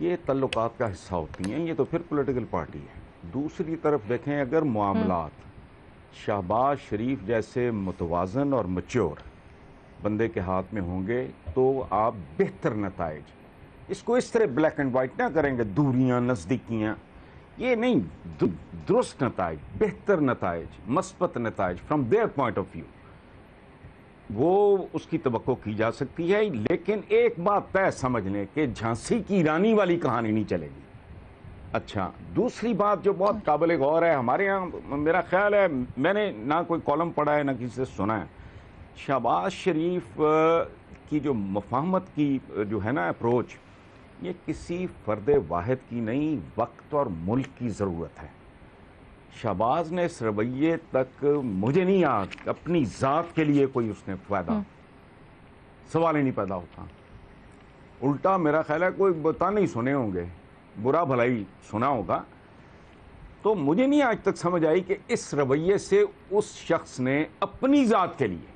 یہ تعلقات کا حصہ ہوتی ہیں، یہ تو پھر پولیٹیکل پارٹی ہے۔ دوسری طرف دیکھیں، اگر معاملات شہباز شریف جیسے متوازن اور میچور بندے کے ہاتھ میں ہوں گے تو آپ بہتر نتائج، اس کو اس طرح بلیک اینڈ وائٹ نہ کریں گے، دوریاں نزدیکیاں، یہ نہیں، درست نتائج، بہتر نتائج، مثبت نتائج from their point of view, وہ اس کی توقع کی جا سکتی ہے۔ لیکن ایک بات طے سمجھ لیں کہ جھانسی کی رانی والی کہانی نہیں چلے گی۔ اچھا، دوسری بات جو بہت قابل غور ہے، ہمارے ہاں میرا خیال ہے، میں نے نہ کوئی کالم پڑھا ہے نہ کسی سے سنا ہے، شہباز شریف کی جو مفاہمت کی جو ہے نا اپروچ، یہ کسی فرد واحد کی نہیں، وقت اور ملک کی ضرورت ہے۔ شہباز نے اس رویے تک مجھے نہیں یاد اپنی ذات کے لیے کوئی اس نے فائدہ، سوال ہی نہیں پیدا ہوتا۔ الٹا میرا خیال ہے کوئی بتا نہیں سنے ہوں گے، برا بھلائی سنا ہوگا، تو مجھے نہیں آج تک سمجھ آئی کہ اس رویے سے اس شخص نے اپنی ذات کے لیے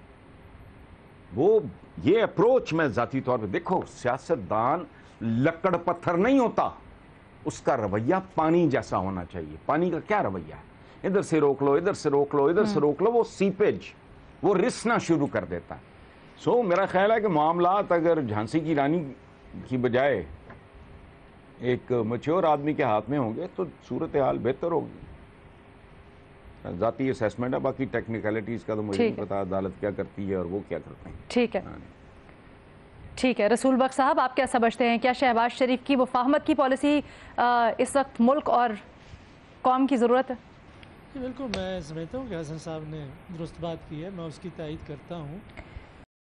وہ یہ اپروچ، میں ذاتی طور پہ دیکھو، سیاستدان لکڑ پتھر نہیں ہوتا، اس کا رویہ پانی جیسا ہونا چاہیے۔ پانی کا کیا رویہ ہے؟ ادھر سے روک لو، ادھر سے روک لو، ادھر سے روک لو، وہ سیپیج، وہ رسنا شروع کر دیتا ہے۔ سو میرا خیال ہے کہ معاملات اگر جھانسی کی رانی کی بجائے ایک میچور آدمی کے ہاتھ میں ہوں گے تو صورتحال بہتر ہوگی۔ ذاتی اسیسمنٹ ہے، باقی ٹیکنیکلٹیز کا تو مجھے نہیں پتا عدالت کیا کرتی ہے اور وہ کیا کرتے ہیں۔ ٹھیک ہے، ٹھیک ہے۔ رسول بخش صاحب، آپ کیا سمجھتے ہیں، کیا شہباز شریف کی مفاہمت کی پالیسی اس وقت ملک اور قوم کی ضرورت ہے؟ جی بالکل، میں سمجھتا ہوں کہ حسن صاحب نے درست بات کی ہے، میں اس کی تائید کرتا ہوں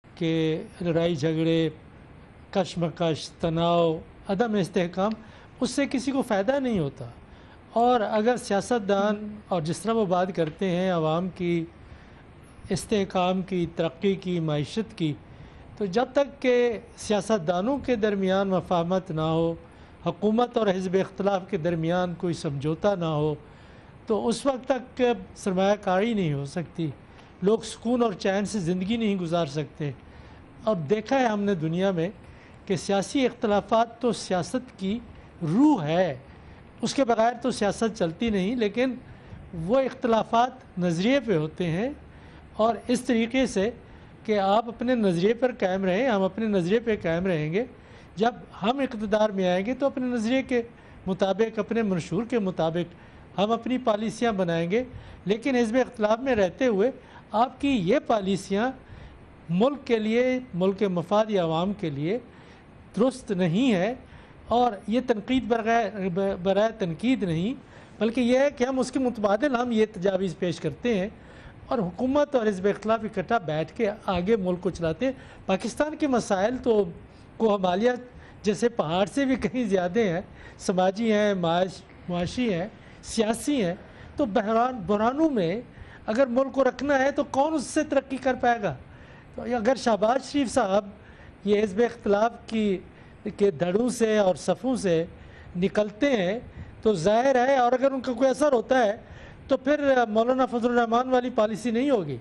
کہ لڑائی جھگڑے، کشمکش، تناؤ، عدم استحکام، اس سے کسی کو فائدہ نہیں ہوتا۔ اور اگر سیاستدان، اور جس طرح وہ بات کرتے ہیں عوام کی استحکام کی، ترقی کی، معیشت کی، تو جب تک کہ سیاستدانوں کے درمیان مفاہمت نہ ہو، حکومت اور حزب اختلاف کے درمیان کوئی سمجھوتا نہ ہو، تو اس وقت تک سرمایہ کاری نہیں ہو سکتی، لوگ سکون اور چین سے زندگی نہیں گزار سکتے۔ اور دیکھا ہے ہم نے دنیا میں کہ سیاسی اختلافات تو سیاست کی روح ہے، اس کے بغیر تو سیاست چلتی نہیں، لیکن وہ اختلافات نظریے پہ ہوتے ہیں، اور اس طریقے سے کہ آپ اپنے نظریے پر قائم رہیں، ہم اپنے نظریے پہ قائم رہیں گے۔ جب ہم اقتدار میں آئیں گے تو اپنے نظریے کے مطابق، اپنے منشور کے مطابق ہم اپنی پالیسیاں بنائیں گے، لیکن حزب اختلاف میں رہتے ہوئے آپ کی یہ پالیسیاں ملک کے لیے، ملک کے مفاد یا عوام کے لیے درست نہیں ہے۔ اور یہ تنقید برائے تنقید نہیں، بلکہ یہ ہے کہ ہم اس کے متبادل ہم یہ تجاویز پیش کرتے ہیں، اور حکومت اور حزب اختلاف اکٹھا بیٹھ کے آگے ملک کو چلاتے ہیں۔ پاکستان کے مسائل تو ہمالیہ جیسے پہاڑ سے بھی کہیں زیادہ ہیں، سماجی ہیں، معاشی ہیں، سیاسی ہیں، تو بحرانوں میں اگر ملک کو رکھنا ہے تو کون اس سے ترقی کر پائے گا؟ تو اگر شہباز شریف صاحب یہ حزب اختلاف کے دھڑوں سے اور صفوں سے نکلتے ہیں تو ظاہر ہے، اور اگر ان کا کوئی اثر ہوتا ہے تو پھر مولانا فضل الرحمان والی پالیسی نہیں ہوگی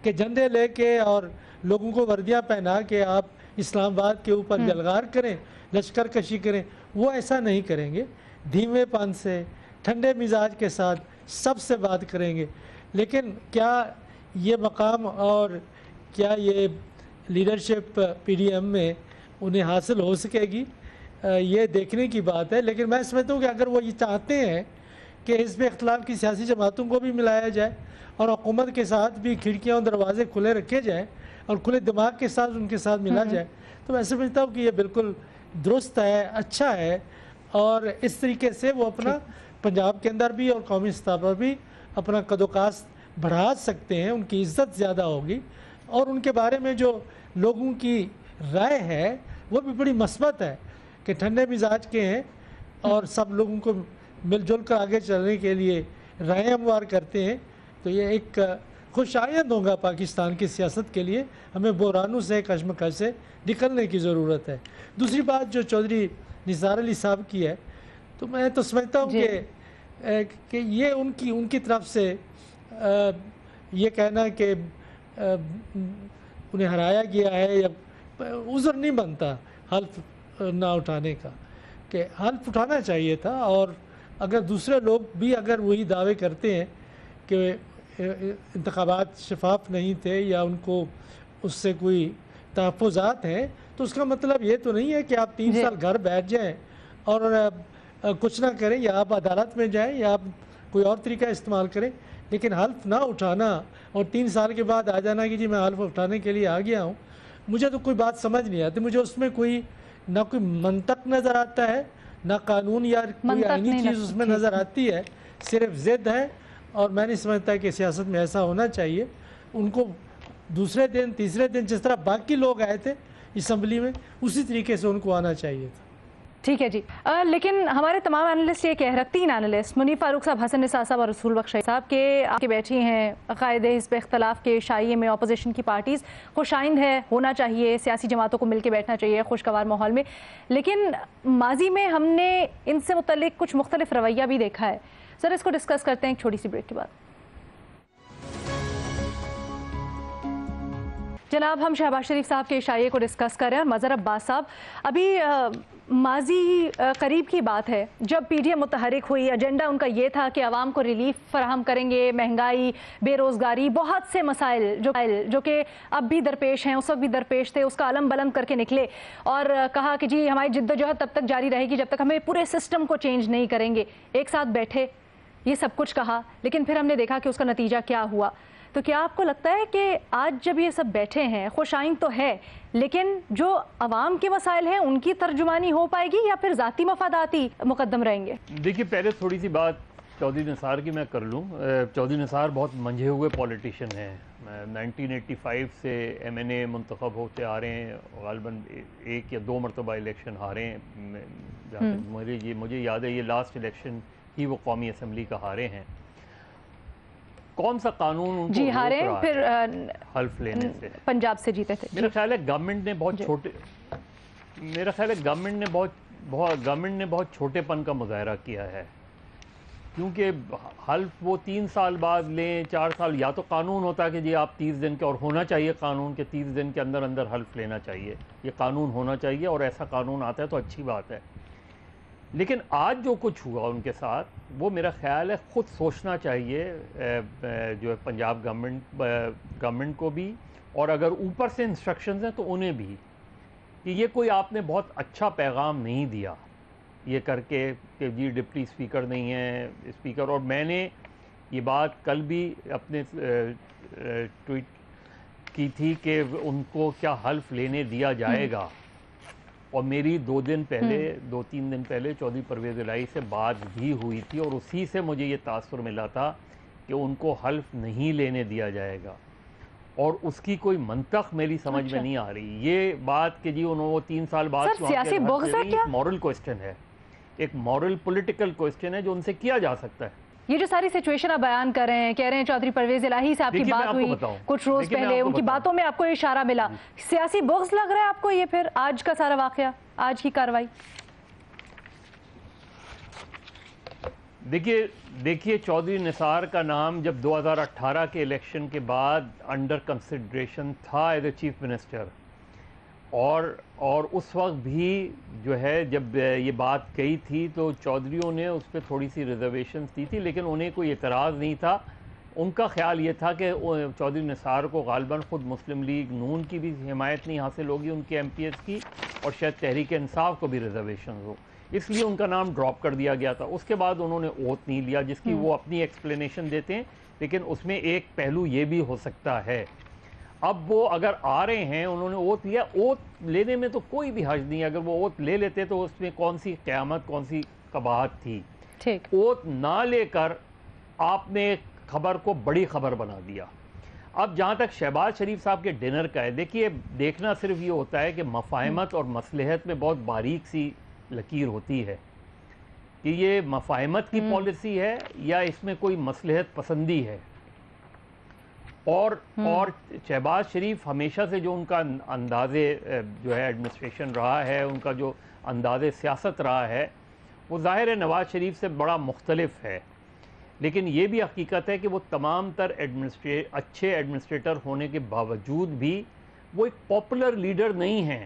کہ جھنڈے لے کے اور لوگوں کو وردیاں پہنا کے آپ اسلام آباد کے اوپر جلغار کریں، لشکر کشی کریں۔ وہ ایسا نہیں کریں گے، دھیمے پن سے، ٹھنڈے مزاج کے ساتھ سب سے بات کریں گے۔ لیکن کیا یہ مقام اور کیا یہ لیڈرشپ پی ڈی ایم میں انہیں حاصل ہو سکے گی، یہ دیکھنے کی بات ہے۔ لیکن میں سمجھتا ہوں کہ اگر وہ یہ چاہتے ہیں کہ حزب اختلاف کی سیاسی جماعتوں کو بھی ملایا جائے اور حکومت کے ساتھ بھی کھڑکیاں اور دروازے کھلے رکھے جائیں اور کھلے دماغ کے ساتھ ان کے ساتھ ملا جائے، تو میں سمجھتا ہوں کہ یہ بالکل درست ہے، اچھا ہے، اور اس طریقے سے وہ اپنا پنجاب کے اندر بھی اور قومی سطح پر بھی اپنا قد و کاست بڑھا سکتے ہیں، ان کی عزت زیادہ ہوگی، اور ان کے بارے میں جو لوگوں کی رائے ہے وہ بھی بڑی مثبت ہے کہ ٹھنڈے مزاج کے ہیں اور سب لوگوں کو مل جل کر آگے چلنے کے لیے رائے ہموار کرتے ہیں۔ تو یہ ایک خوش آئند ہوگا پاکستان کی سیاست کے لیے۔ ہمیں بحرانوں سے، کشمکش سے نکلنے کی ضرورت ہے۔ دوسری بات جو چودھری نثار علی صاحب کی ہے، تو میں تو سمجھتا ہوں کہ یہ ان کی طرف سے یہ کہنا کہ انہیں ہرایا گیا ہے یا عذر نہیں بنتا حلف نہ اٹھانے کا۔ کہ حلف اٹھانا چاہیے تھا، اور اگر دوسرے لوگ بھی اگر وہی دعوے کرتے ہیں کہ انتخابات شفاف نہیں تھے یا ان کو اس سے کوئی تحفظات ہیں، تو اس کا مطلب یہ تو نہیں ہے کہ آپ 3 سال گھر بیٹھ جائیں اور کچھ نہ کریں، یا آپ عدالت میں جائیں یا آپ کوئی اور طریقہ استعمال کریں، لیکن حلف نہ اٹھانا اور 3 سال کے بعد آ جانا کہ جی میں حلف اٹھانے کے لیے آ گیا ہوں، مجھے تو کوئی بات سمجھ نہیں آتی. مجھے اس میں نہ کوئی منطق نظر آتا ہے، نہ قانون یا کوئی آئینی چیز اس میں نظر آتی ہے، صرف ضد ہے. اور میں نہیں سمجھتا کہ سیاست میں ایسا ہونا چاہیے. ان کو دوسرے دن تیسرے دن جس طرح باقی لوگ آئے تھے اسمبلی میں، اسی طریقے سے ان کو آنا چاہیے تھا. ٹھیک ہے جی. لیکن ہمارے تمام اینالسٹ یہ کہہ رہے، 3 اینالسٹ منیف فاروق صاحب، حسن نثار صاحب اور رسول بخش صاحب کہ آپ کے بیٹھی ہیں عقائد حزب اختلاف کے شائعے میں اپوزیشن کی پارٹیز خوش آئند ہے، ہونا چاہیے، سیاسی جماعتوں کو مل کے بیٹھنا چاہیے خوشگوار ماحول میں، لیکن ماضی میں ہم نے ان سے متعلق کچھ مختلف رویہ بھی دیکھا ہے. سر اس کو ڈسکس کرتے ہیں ایک چھوٹی سی بریک کے بعد. جناب ہم شہباز شریف صاحب کے شائعے کو ڈسکس کر رہے ہیں، اور مظہر عباس صاحب ابھی ماضی قریب کی بات ہے جب پی ڈی ایم متحرک ہوئی، ایجنڈا ان کا یہ تھا کہ عوام کو ریلیف فراہم کریں گے، مہنگائی، بے روزگاری، بہت سے مسائل جو کہ اب بھی درپیش ہیں، اس وقت بھی درپیش تھے، اس کا علم بلند کر کے نکلے اور کہا کہ جی ہماری جدوجہد تب تک جاری رہے گی جب تک ہمیں پورے سسٹم کو چینج نہیں کریں گے. ایک ساتھ بیٹھے، یہ سب کچھ کہا، لیکن پھر ہم نے دیکھا کہ اس کا نتیجہ کیا ہوا. تو کیا آپ کو لگتا ہے کہ آج جب یہ سب بیٹھے ہیں، خوش آئند تو ہے، لیکن جو عوام کے مسائل ہیں ان کی ترجمانی ہو پائے گی یا پھر ذاتی مفاداتی مقدم رہیں گے؟ دیکھیے پہلے تھوڑی سی بات چودھری نثار کی میں کر لوں. چودھری نثار بہت منجھے ہوئے پولیٹیشین ہیں. 1985 سے ایم این اے منتخب ہوتے آ رہے ہیں، غالباً 1 یا 2 مرتبہ الیکشن ہارے ہیں. مجھے یاد ہے یہ لاسٹ الیکشن ہی وہ قومی اسمبلی کا ہارے ہیں. کون سا قانون ان کو ہارے پھر حلف لینے سے؟ پنجاب سے جیتے تھے. میرا خیال ہے گورنمنٹ نے بہت چھوٹے گورنمنٹ نے بہت چھوٹے پن کا مظاہرہ کیا ہے، کیونکہ حلف وہ 3 سال بعد لیں، 4 سال، یا تو قانون ہوتا کہ جی آپ 30 دن کے، اور ہونا چاہیے قانون کے 30 دن کے اندر اندر حلف لینا چاہیے، یہ قانون ہونا چاہیے، اور ایسا قانون آتا ہے تو اچھی بات ہے. لیکن آج جو کچھ ہوا ان کے ساتھ، وہ میرا خیال ہے خود سوچنا چاہیے جو ہے پنجاب گورنمنٹ کو بھی، اور اگر اوپر سے انسٹرکشنز ہیں تو انہیں بھی، کہ یہ کوئی آپ نے بہت اچھا پیغام نہیں دیا یہ کر کے کہ جی ڈپٹی اسپیکر نہیں ہیں اسپیکر. اور میں نے یہ بات کل بھی اپنے ٹویٹ کی تھی کہ ان کو کیا حلف لینے دیا جائے گا، اور میری 2-3 دن پہلے چودھری پرویز الہی سے بات بھی ہوئی تھی، اور اسی سے مجھے یہ تاثر ملا تھا کہ ان کو حلف نہیں لینے دیا جائے گا. اور اس کی کوئی منطق میری سمجھ میں نہیں آ رہی. یہ بات کہ جی انہوں وہ 3 سال بعد سیاسی بغض ہے کیا؟ مورل کوسچن ہے، ایک مورل پولیٹیکل کوسچن ہے جو ان سے کیا جا سکتا ہے. یہ جو ساری سچویشن آپ بیان کر رہے ہیں، کہہ رہے ہیں چودھری پرویز الہی سے آپ کی بات ہوئی کچھ روز پہلے، ان کی باتوں میں آپ کو اشارہ ملا، سیاسی بغض لگ رہا ہے آپ کو یہ پھر آج کا سارا واقعہ، آج کی کاروائی؟ دیکھیے چودھری نثار کا نام جب 2018 کے الیکشن کے بعد انڈر کنسیڈریشن تھا ایز اے چیف منسٹر، اور اس وقت بھی جو ہے جب یہ بات کہی تھی تو چودھریوں نے اس پہ تھوڑی سی ریزرویشنز دی تھی، لیکن انہیں کوئی اعتراض نہیں تھا. ان کا خیال یہ تھا کہ چودھری نثار کو غالباً خود مسلم لیگ نون کی بھی حمایت نہیں حاصل ہوگی ان کے ایم پی ایس کی، اور شاید تحریک انصاف کو بھی ریزرویشنز ہو، اس لیے ان کا نام ڈراپ کر دیا گیا تھا. اس کے بعد انہوں نے اوتھ نہیں لیا، جس کی وہ اپنی ایکسپلینیشن دیتے ہیں، لیکن اس میں ایک پہلو یہ بھی ہو سکتا ہے. اب وہ اگر آ رہے ہیں، انہوں نے اوتھ لیا، اوتھ لینے میں تو کوئی بھی حرج نہیں ہے. اگر وہ اوتھ لے لیتے تو اس میں کون سی قیامت، کون سی قباحت تھی. اوتھ نہ لے کر آپ نے خبر کو بڑی خبر بنا دیا. اب جہاں تک شہباز شریف صاحب کے ڈنر کا ہے، دیکھیے دیکھنا صرف یہ ہوتا ہے کہ مفاہمت اور مصلحت میں بہت باریک سی لکیر ہوتی ہے کہ یہ مفاہمت کی پالیسی ہے یا اس میں کوئی مصلحت پسندی ہے. اور شہباز شریف ہمیشہ سے جو ان کا انداز جو ہے ایڈمنسٹریشن رہا ہے، ان کا جو انداز سیاست رہا ہے، وہ ظاہر ہے نواز شریف سے بڑا مختلف ہے. لیکن یہ بھی حقیقت ہے کہ وہ تمام تر اچھے ایڈمنسٹریٹر ہونے کے باوجود بھی وہ ایک پاپولر لیڈر نہیں ہیں.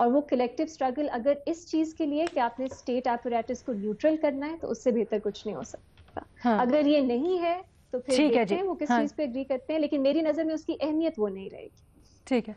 اور وہ کلیکٹیو اسٹرگل اگر اس چیز کے لیے کہ آپ نے اسٹیٹ ایپریٹس کو نیوٹرل کرنا ہے تو اس سے بہتر کچھ نہیں ہو سکتا. اگر یہ نہیں ہے تو پھر دیکھتے ہیں وہ کس چیز پہ اگری کرتے ہیں, لیکن میری نظر میں اس کی اہمیت وہ نہیں رہے گی. ٹھیک ہے,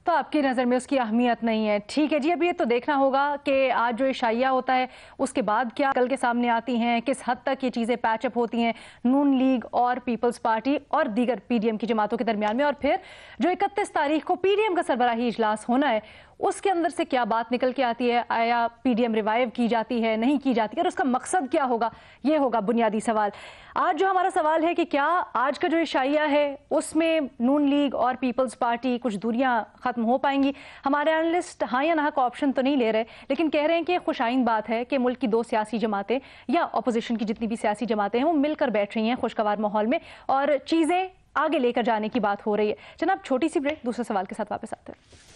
تو آپ کی نظر میں اس کی اہمیت نہیں ہے. ٹھیک ہے جی, اب یہ تو دیکھنا ہوگا کہ آج جو عشائیہ ہوتا ہے اس کے بعد کیا کل کے سامنے آتی ہیں, کس حد تک یہ چیزیں پیچ اپ ہوتی ہیں نون لیگ اور پیپلز پارٹی اور دیگر پی ڈی ایم کی جماعتوں کے درمیان میں, اور پھر جو 31 تاریخ کو پی ڈی ایم کا سربراہی اجلاس ہونا ہے اس کے اندر سے کیا بات نکل کے آتی ہے. آیا پی ڈی ایم ریوائیو کی جاتی ہے, نہیں کی جاتی ہے, اور اس کا مقصد کیا ہوگا, یہ ہوگا بنیادی سوال. آج جو ہمارا سوال ہے کہ کیا آج کا جو عشائیہ ہے اس میں نون لیگ اور پیپلز پارٹی کچھ دوریاں ختم ہو پائیں گی. ہمارے اینالسٹ ہاں یا نہ کا آپشن تو نہیں لے رہے, لیکن کہہ رہے ہیں کہ خوش آئند بات ہے کہ ملک کی 2 سیاسی جماعتیں یا اپوزیشن کی جتنی بھی سیاسی جماعتیں ہیں وہ مل کر بیٹھ رہی ہیں خوشگوار ماحول میں اور چیزیں آگے لے کر جانے کی بات ہو رہی ہے. جناب چھوٹی سی بریک, دوسرے سوال کے ساتھ واپس آتے ہیں.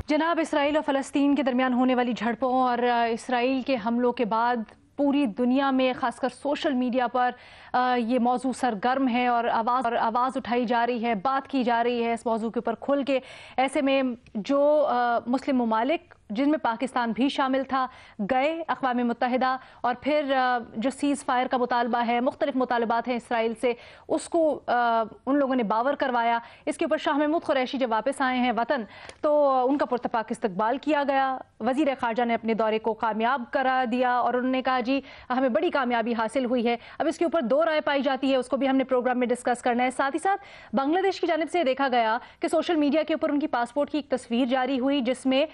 جناب, اسرائیل اور فلسطین کے درمیان ہونے والی جھڑپوں اور اسرائیل کے حملوں کے بعد پوری دنیا میں خاص کر سوشل میڈیا پر یہ موضوع سرگرم ہے اور آواز اٹھائی جا رہی ہے, بات کی جا رہی ہے اس موضوع کے اوپر کھل کے. ایسے میں جو مسلم ممالک جن میں پاکستان بھی شامل تھا گئے اقوام متحدہ, اور پھر جو سیز فائر کا مطالبہ ہے, مختلف مطالبات ہیں اسرائیل سے, اس کو ان لوگوں نے باور کروایا. اس کے اوپر شاہ محمود قریشی جب واپس آئے ہیں وطن تو ان کا پرتپاک استقبال کیا گیا. وزیر خارجہ نے اپنے دورے کو کامیاب کرا دیا اور انہوں نے کہا جی ہمیں بڑی کامیابی حاصل ہوئی ہے. اب اس کے اوپر 2 رائے پائی جاتی ہے, اس کو بھی ہم نے پروگرام میں ڈسکس کرنا ہے. ساتھ ہی ساتھ بنگلہ دیش کی جانب سے دیکھا گیا کہ سوشل میڈیا کے اوپر ان کی پاسپورٹ کی ایک تصویر جاری ہوئی جس میں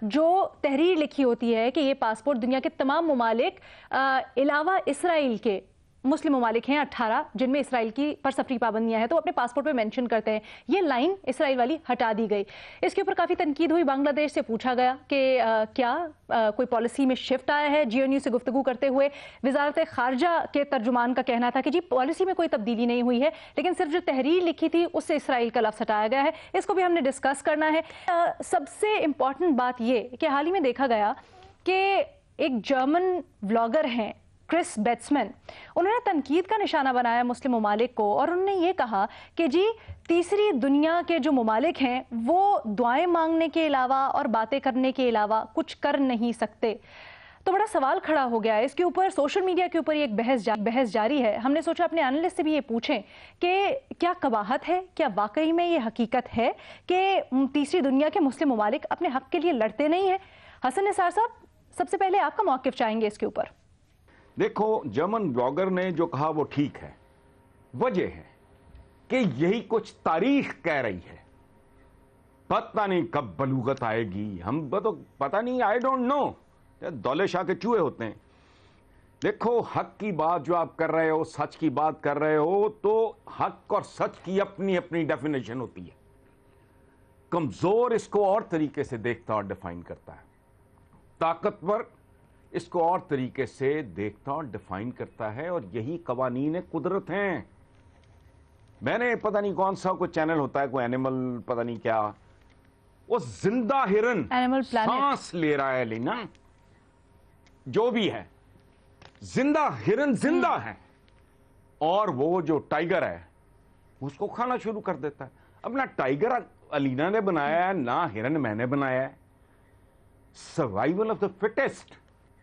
جو تحریر لکھی ہوتی ہے کہ یہ پاسپورٹ دنیا کے تمام ممالک علاوہ اسرائیل کے مسلم ممالک ہیں 18 جن میں اسرائیل کی پر سفری پابندیاں ہیں, تو اپنے پاسپورٹ پہ مینشن کرتے ہیں. یہ لائن اسرائیل والی ہٹا دی گئی. اس کے اوپر کافی تنقید ہوئی. بنگلہ دیش سے پوچھا گیا کہ کیا کوئی پالیسی میں شفٹ آیا ہے. جی او نیوز سے گفتگو کرتے ہوئے وزارت خارجہ کے ترجمان کا کہنا تھا کہ جی پالیسی میں کوئی تبدیلی نہیں ہوئی ہے, لیکن صرف جو تحریر لکھی تھی اس سے اسرائیل کا لفظ ہٹایا گیا ہے. اس کو بھی ہم نے ڈسکس کرنا ہے. سب سے امپورٹنٹ بات یہ کہ حال ہی میں دیکھا گیا کہ ایک جرمن ولاگر ہیں کرس بیٹسمن, انہوں نے تنقید کا نشانہ بنایا مسلم ممالک کو, اور انہوں نے یہ کہا کہ جی تیسری دنیا کے جو ممالک ہیں وہ دعائیں مانگنے کے علاوہ اور باتیں کرنے کے علاوہ کچھ کر نہیں سکتے. تو بڑا سوال کھڑا ہو گیا ہے اس کے اوپر. سوشل میڈیا کے اوپر ایک بحث جاری ہے. ہم نے سوچا اپنے اینالسٹ سے بھی یہ پوچھیں کہ کیا قباحت ہے, کیا واقعی میں یہ حقیقت ہے کہ تیسری دنیا کے مسلم ممالک اپنے حق کے لیے لڑتے نہیں ہیں. حسن نثار صاحب, سب سے پہلے آپ کا موقف چاہیں گے اس کے اوپر. دیکھو, جرمن بلاگر نے جو کہا وہ ٹھیک ہے. وجہ ہے کہ یہی کچھ تاریخ کہہ رہی ہے. پتہ نہیں کب بلوغت آئے گی, ہم تو پتہ نہیں, آئی ڈونٹ نو. دولے شاہ کے چوہے ہوتے ہیں. دیکھو, حق کی بات جو آپ کر رہے ہو, سچ کی بات کر رہے ہو, تو حق اور سچ کی اپنی اپنی ڈیفینیشن ہوتی ہے. کمزور اس کو اور طریقے سے دیکھتا اور ڈیفائن کرتا ہے, طاقتور اس کو اور طریقے سے دیکھتا اور ڈیفائن کرتا ہے, اور یہی قوانین قدرت ہیں. میں نے پتہ نہیں کون سا کوئی چینل ہوتا ہے, کوئی اینیمل پتہ نہیں کیا, وہ زندہ ہرن سانس لے رہا ہے, لینا جو بھی ہے زندہ ہرن زندہ ہے, اور وہ جو ٹائیگر ہے اس کو کھانا شروع کر دیتا ہے. اپنا ٹائیگر علینا نے بنایا ہے, نہ ہرن میں نے بنایا ہے. سروائیول آف دا فٹیسٹ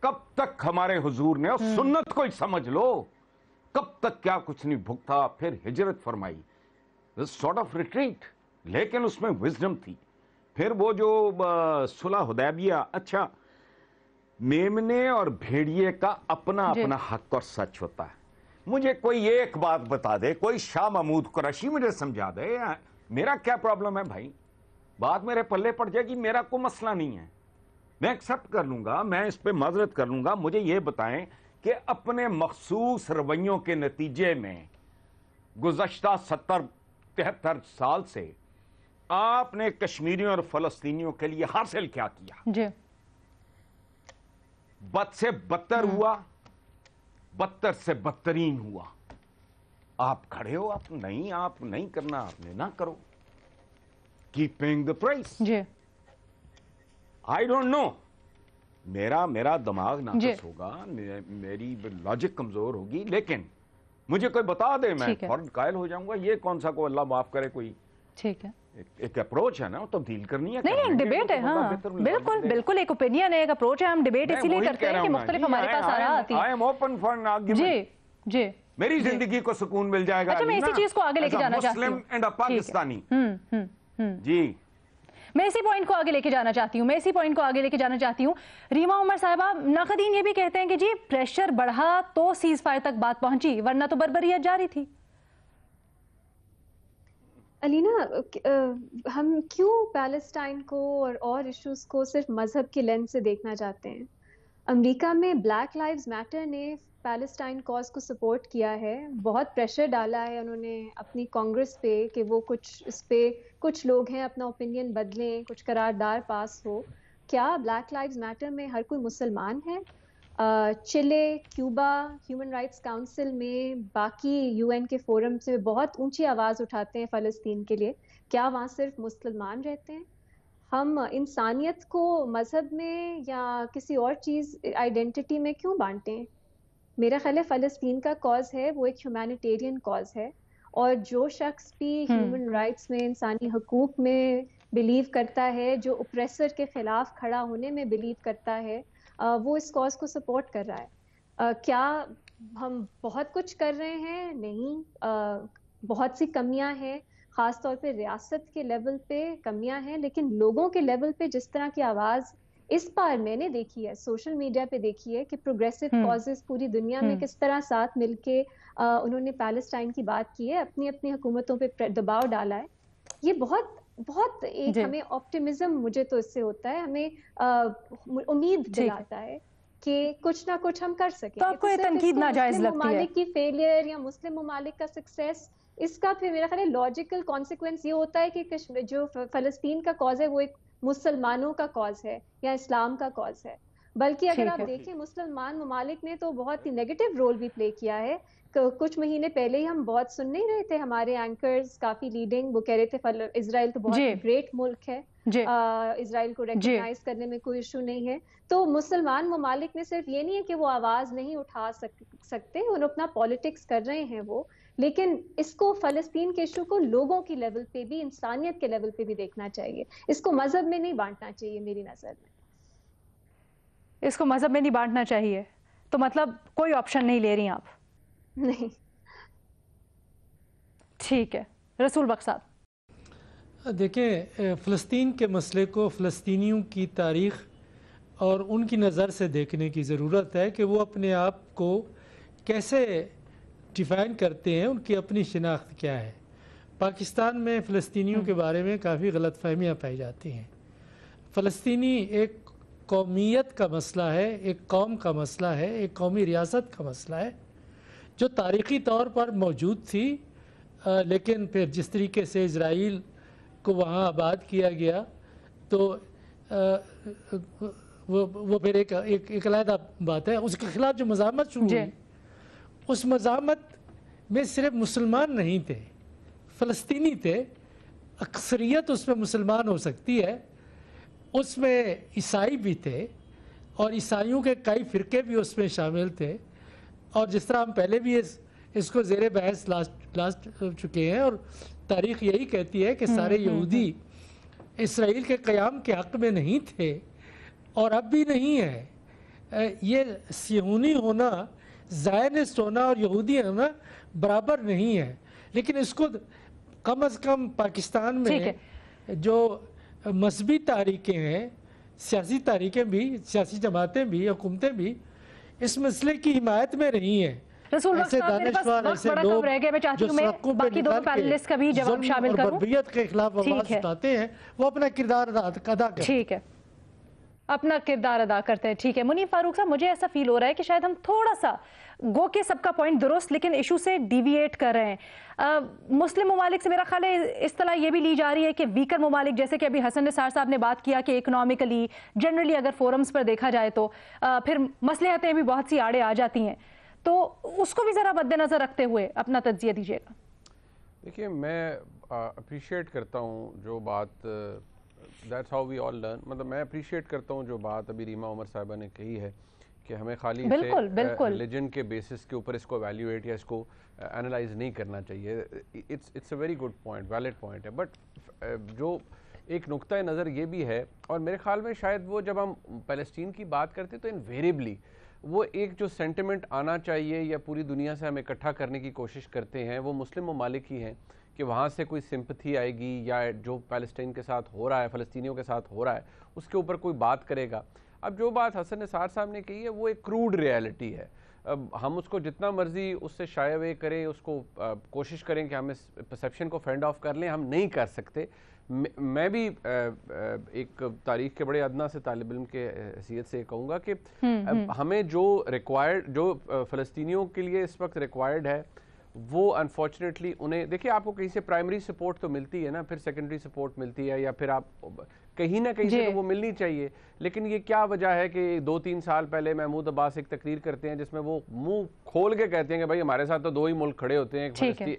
کب تک ہمارے حضور نے, اور سنت کو ہی سمجھ لو, کب تک کیا کچھ نہیں بھگتا, پھر ہجرت فرمائی, سارٹ آف ریٹریٹ, لیکن اس میں وزڈم تھی. پھر وہ جو صلح حدیبیہ, اچھا میمنے اور بھیڑیے کا اپنا اپنا حق اور سچ ہوتا ہے. مجھے کوئی ایک بات بتا دے, کوئی شاہ محمود قریشی مجھے سمجھا دے, میرا کیا پرابلم ہے بھائی, بات میرے پلے پڑ جائے گی, میرا کوئی مسئلہ نہیں ہے, میں ایکسپٹ کر لوں گا, میں اس پہ معذرت کر لوں گا. مجھے یہ بتائیں کہ اپنے مخصوص رویوں کے نتیجے میں گزشتہ 70-73 سال سے آپ نے کشمیریوں اور فلسطینیوں کے لیے حاصل کیا کیا؟ جی بد سے بدتر ہوا, بدتر سے بدترین ہوا. آپ کھڑے ہو, آپ نہیں کرنا, آپ نے نہ کرو. Keep paying the price. جی آئی ڈونٹ نو, میرا دماغ ناقص ہوگا, میری لاجک کمزور ہوگی, لیکن مجھے کوئی بتا دے, میں فوراً قائل ہو جاؤں گا. یہ کون سا کو اللہ معاف کرے کوئی. ٹھیک ہے. ایک اپروچ ہے نا, وہ تبدیل کرنی ہے. نہیں, ایک ڈیبیٹ ہے. ہاں بالکل بالکل, ایک اوپینین ہے, ایک اپروچ ہے. ہم ڈیبیٹ اسی لیے کرتے ہیں کہ مختلف ہمارے پاس آرا آتی ہے. I am open for an argument. جی جی, میری زندگی کو سکون مل جائے گا. اچھا, میں اسی چیز کو آگے لے کے جانا چاہتی ہوں. مسلم اینڈ اے پاکستانی. جی, میں اسی پوائنٹ کو آگے لے کے جانا چاہتی ہوں. ریما عمر صاحبہ, ناقدین یہ بھی کہتے ہیں کہ جی پریشر بڑھا تو سیز فائر تک بات پہنچی, ورنہ تو بربریت جاری تھی. علینا, ہم کیوں پیلسٹائن کو اور ایشوز کو صرف مذہب کے لینس سے دیکھنا چاہتے ہیں؟ امریکہ میں بلیک لائیوز میٹر نے پیلسٹائن کاز کو سپورٹ کیا ہے, بہت پریشر ڈالا ہے انہوں نے اپنی کانگریس پہ کہ وہ اس پہ کچھ لوگ ہیں اپنا اوپینین بدلیں, کچھ قرارداد پاس ہو. کیا بلیک لائیوز میٹر میں ہر کوئی مسلمان ہے؟ چلے, کیوبا, ہیومن رائٹس کاؤنسل میں, باقی یو این کے فورم سے بہت اونچی آواز اٹھاتے ہیں فلسطین کے لیے. کیا وہاں صرف مسلمان رہتے ہیں؟ ہم انسانیت کو مذہب میں یا کسی اور چیز آئیڈینٹی میں کیوں بانٹتے ہیں؟ میرا خیال ہے فلسطین کا کاز ہے وہ ایک ہیومینیٹیرین کاز ہے, اور جو شخص بھی ہیومن رائٹس میں, انسانی حقوق میں بلیو کرتا ہے, جو اوپریسر کے خلاف کھڑا ہونے میں بلیو کرتا ہے, وہ اس کاز کو سپورٹ کر رہا ہے. کیا ہم بہت کچھ کر رہے ہیں؟ نہیں, بہت سی کمیاں ہیں, خاص طور پہ ریاست کے لیول پہ کمیاں ہیں, لیکن لوگوں کے لیول پہ جس طرح کی آواز اس بار میں نے دیکھی ہے, سوشل میڈیا پہ دیکھی ہے کہ پروگریسو کازز پوری دنیا میں کس طرح ساتھ مل کے انہوں نے پیلسٹائن کی بات کی ہے, اپنی اپنی حکومتوں پہ دباؤ ڈالا ہے. یہ بہت بہت ایک ہمیں آپٹیمزم مجھے تو اس سے ہوتا ہے, ہمیں امید دلاتا ہے کہ کچھ نہ کچھ ہم کر سکیں. تو آپ کو یہ تنقید ناجائز لگتی ہے؟ ممالک کی فیلئر یا مسلم ممالک کا سکسیس, اس کا پھر میرا خیال ہے لاجیکل کانسیکوینس یہ ہوتا ہے کہ جو فلسطین کا کاز ہے وہ ایک مسلمانوں کا کاز ہے یا اسلام کا کاز ہے. بلکہ اگر آپ دیکھیں مسلمان ممالک نے تو بہت ہی نیگیٹو رول بھی پلے کیا ہے. کچھ مہینے پہلے ہی ہم بہت سن نہیں رہے تھے, ہمارے اینکرز کافی لیڈنگ, وہ کہہ رہے تھے اسرائیل تو بہت گریٹ ملک ہے, اسرائیل کو ریکگنائز کرنے میں کوئی ایشو نہیں ہے. تو مسلمان ممالک نے صرف یہ نہیں ہے کہ وہ آواز نہیں اٹھا سکتے, انہوں اپنا پالیٹکس کر رہے ہیں وہ, لیکن اس کو فلسطین کے ایشو کو لوگوں کی لیول پہ بھی, انسانیت کے لیول پہ بھی دیکھنا چاہیے. اس کو مذہب میں نہیں بانٹنا چاہیے میری نظر میں. اس کو مذہب میں نہیں بانٹنا چاہیے تو مطلب کوئی آپشن نہیں لے رہی آپ؟ نہیں. ٹھیک ہے, رسول بخش صاحب. دیکھیں, فلسطین کے مسئلے کو فلسطینیوں کی تاریخ اور ان کی نظر سے دیکھنے کی ضرورت ہے کہ وہ اپنے آپ کو کیسے ڈیفائن کرتے ہیں, ان کی اپنی شناخت کیا ہے. پاکستان میں فلسطینیوں کے بارے میں کافی غلط فہمیاں پائی جاتی ہیں. فلسطینی ایک قومیت کا مسئلہ ہے, ایک قوم کا مسئلہ ہے, ایک قومی ریاست کا مسئلہ ہے جو تاریخی طور پر موجود تھی, لیکن پھر جس طریقے سے اسرائیل کو وہاں آباد کیا گیا تو وہ پھر ایک علیحدہ بات ہے. اس کے خلاف جو مزاحمت شروع ہوئی, اس مزاحمت میں صرف مسلمان نہیں تھے, فلسطینی تھے. اکثریت اس میں مسلمان ہو سکتی ہے, اس میں عیسائی بھی تھے, اور عیسائیوں کے کئی فرقے بھی اس میں شامل تھے. اور جس طرح ہم پہلے بھی اس کو زیر بحث لاست چکے ہیں, اور تاریخ یہی کہتی ہے کہ سارے یہودی اسرائیل کے قیام کے حق میں نہیں تھے, اور اب بھی نہیں ہے. یہ صہیونی ہونا, زائنسٹ ہونا اور یہودی ہونا برابر نہیں ہے. لیکن اس کو کم از کم پاکستان میں جو مذہبی تحریکیں ہیں, سیاسی تحریکیں بھی, سیاسی جماعتیں بھی, حکومتیں بھی اس مسئلے کی حمایت میں رہی ہیں. رسول بخش صاحب, میرے پاس وقت بڑا کم رہ گیا, میں چاہتی ہوں میں باقی دونوں پینلسٹ کا بھی جواب شامل کروں. بربریت کے خلاف آواز اٹھاتے ہیں, وہ اپنا کردار ادا کرتے ہیں. ٹھیک ہے, اپنا کردار ادا کرتے ہیں. ٹھیک ہے منیف فاروق صاحب, مجھے ایسا فیل ہو رہا ہے کہ شاید ہم تھوڑا سا گو کہ سب کا پوائنٹ درست لیکن ایشو سے ڈیویٹ کر رہے ہیں. مسلم ممالک سے میرا خیال ہے اس طرح یہ بھی لی جا رہی ہے کہ ویکر ممالک, جیسے کہ ابھی حسن نثار صاحب نے بات کیا کہ اکنامکلی جنرلی اگر فورمز پر دیکھا جائے تو پھر مصلحتیں بھی بہت سی آڑے آ جاتی ہیں, تو اس کو بھی ذرا مد نظر رکھتے ہوئے اپنا تجزیہ دیجیے گا. دیکھیے, میں اپریشیٹ کرتا ہوں جو بات, that's how we all learn, مطلب میں اپریشیٹ کرتا ہوں جو بات ابھی ریما عمر صاحبہ نے کہی ہے کہ ہمیں خالی ریلیجن کے بیسس کے اوپر اس کو ایویلیویٹ یا اس کو انالائز نہیں کرنا چاہیے. It's a very good point, valid point ہے. بٹ جو ایک نقطہ نظر یہ بھی ہے, اور میرے خیال میں شاید وہ جب ہم پیلسٹین کی بات کرتے تو انویریبلی وہ ایک جو سینٹیمنٹ آنا چاہیے یا پوری دنیا سے ہم اکٹھا کرنے کی کوشش کرتے ہیں, وہ مسلم ممالک ہی ہیں کہ وہاں سے کوئی سمپتھی آئے گی یا جو پیلسٹین کے ساتھ ہو رہا ہے, فلسطینیوں کے ساتھ ہو رہا ہے, اس کے اوپر کوئی بات کرے گا. اب جو بات حسن نثار صاحب نے کہی ہے وہ ایک کروڈ ریالٹی ہے. اب ہم اس کو جتنا مرضی اس سے شائع اوے کریں, اس کو کوشش کریں کہ ہم اس پرسیپشن کو فینڈ آف کر لیں, ہم نہیں کر سکتے. میں بھی ایک تاریخ کے بڑے ادنا سے طالب علم کے حیثیت سے کہوں گا کہ ہمیں جو ریکوائرڈ, جو فلسطینیوں کے لیے اس وقت ریکوائرڈ ہے, وہ انفارچونیٹلی انہیں دیکھیے آپ کو کہیں سے پرائمری سپورٹ تو ملتی ہے نا, پھر سیکنڈری سپورٹ ملتی ہے, یا پھر آپ کہیں نہ کہیں سے وہ ملنی چاہیے. لیکن یہ کیا وجہ ہے کہ 2-3 سال پہلے محمود عباس ایک تقریر کرتے ہیں جس میں وہ منہ کھول کے کہتے ہیں کہ بھائی ہمارے ساتھ تو 2 ہی ملک کھڑے ہوتے ہیں,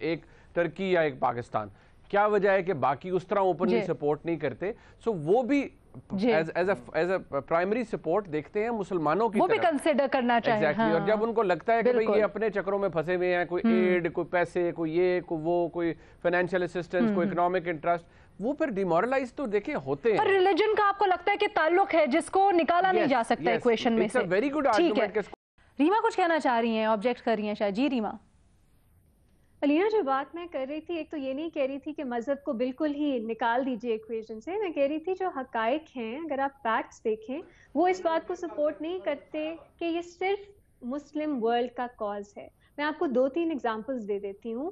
ایک ترکی یا ایک پاکستان. کیا وجہ ہے کہ باقی اس طرح اوپنلی سپورٹ نہیں کرتے؟ سو وہ بھی ایز اے پرائمری سپورٹ دیکھتے ہیں مسلمانوں کی طرف, وہ بھی کنسیڈر کرنا چاہیے. اور جب ان کو لگتا ہے کہ بھئی یہ اپنے چکروں میں پھنسے ہوئے ہیں, کوئی ایڈ, کوئی پیسے, کوئی یہ, کوئی وہ, کوئی فائنینشیل اسسٹنس, کوئی اکنامک انٹرسٹ, وہ پھر ڈیمورلائز تو دیکھیں ہوتے ہیں. پر ریلیجن کا آپ کو لگتا ہے کہ تعلق ہے جس کو نکالا نہیں جا سکتا ایکویشن میں سے. Very good argument. ریما کچھ کہنا چاہ رہی ہیں, آبجیکٹ کر رہی ہیں شاید. جی ریما. علینا جو بات میں کر رہی تھی, ایک تو یہ نہیں کہہ رہی تھی کہ مذہب کو بالکل ہی نکال دیجئے ایکویشن سے. میں کہہ رہی تھی جو حقائق ہیں, اگر آپ فیکٹس دیکھیں, وہ اس بات کو سپورٹ نہیں کرتے کہ یہ صرف مسلم ورلڈ کا کاز ہے. میں آپ کو 2-3 ایگزامپلز دے دیتی ہوں.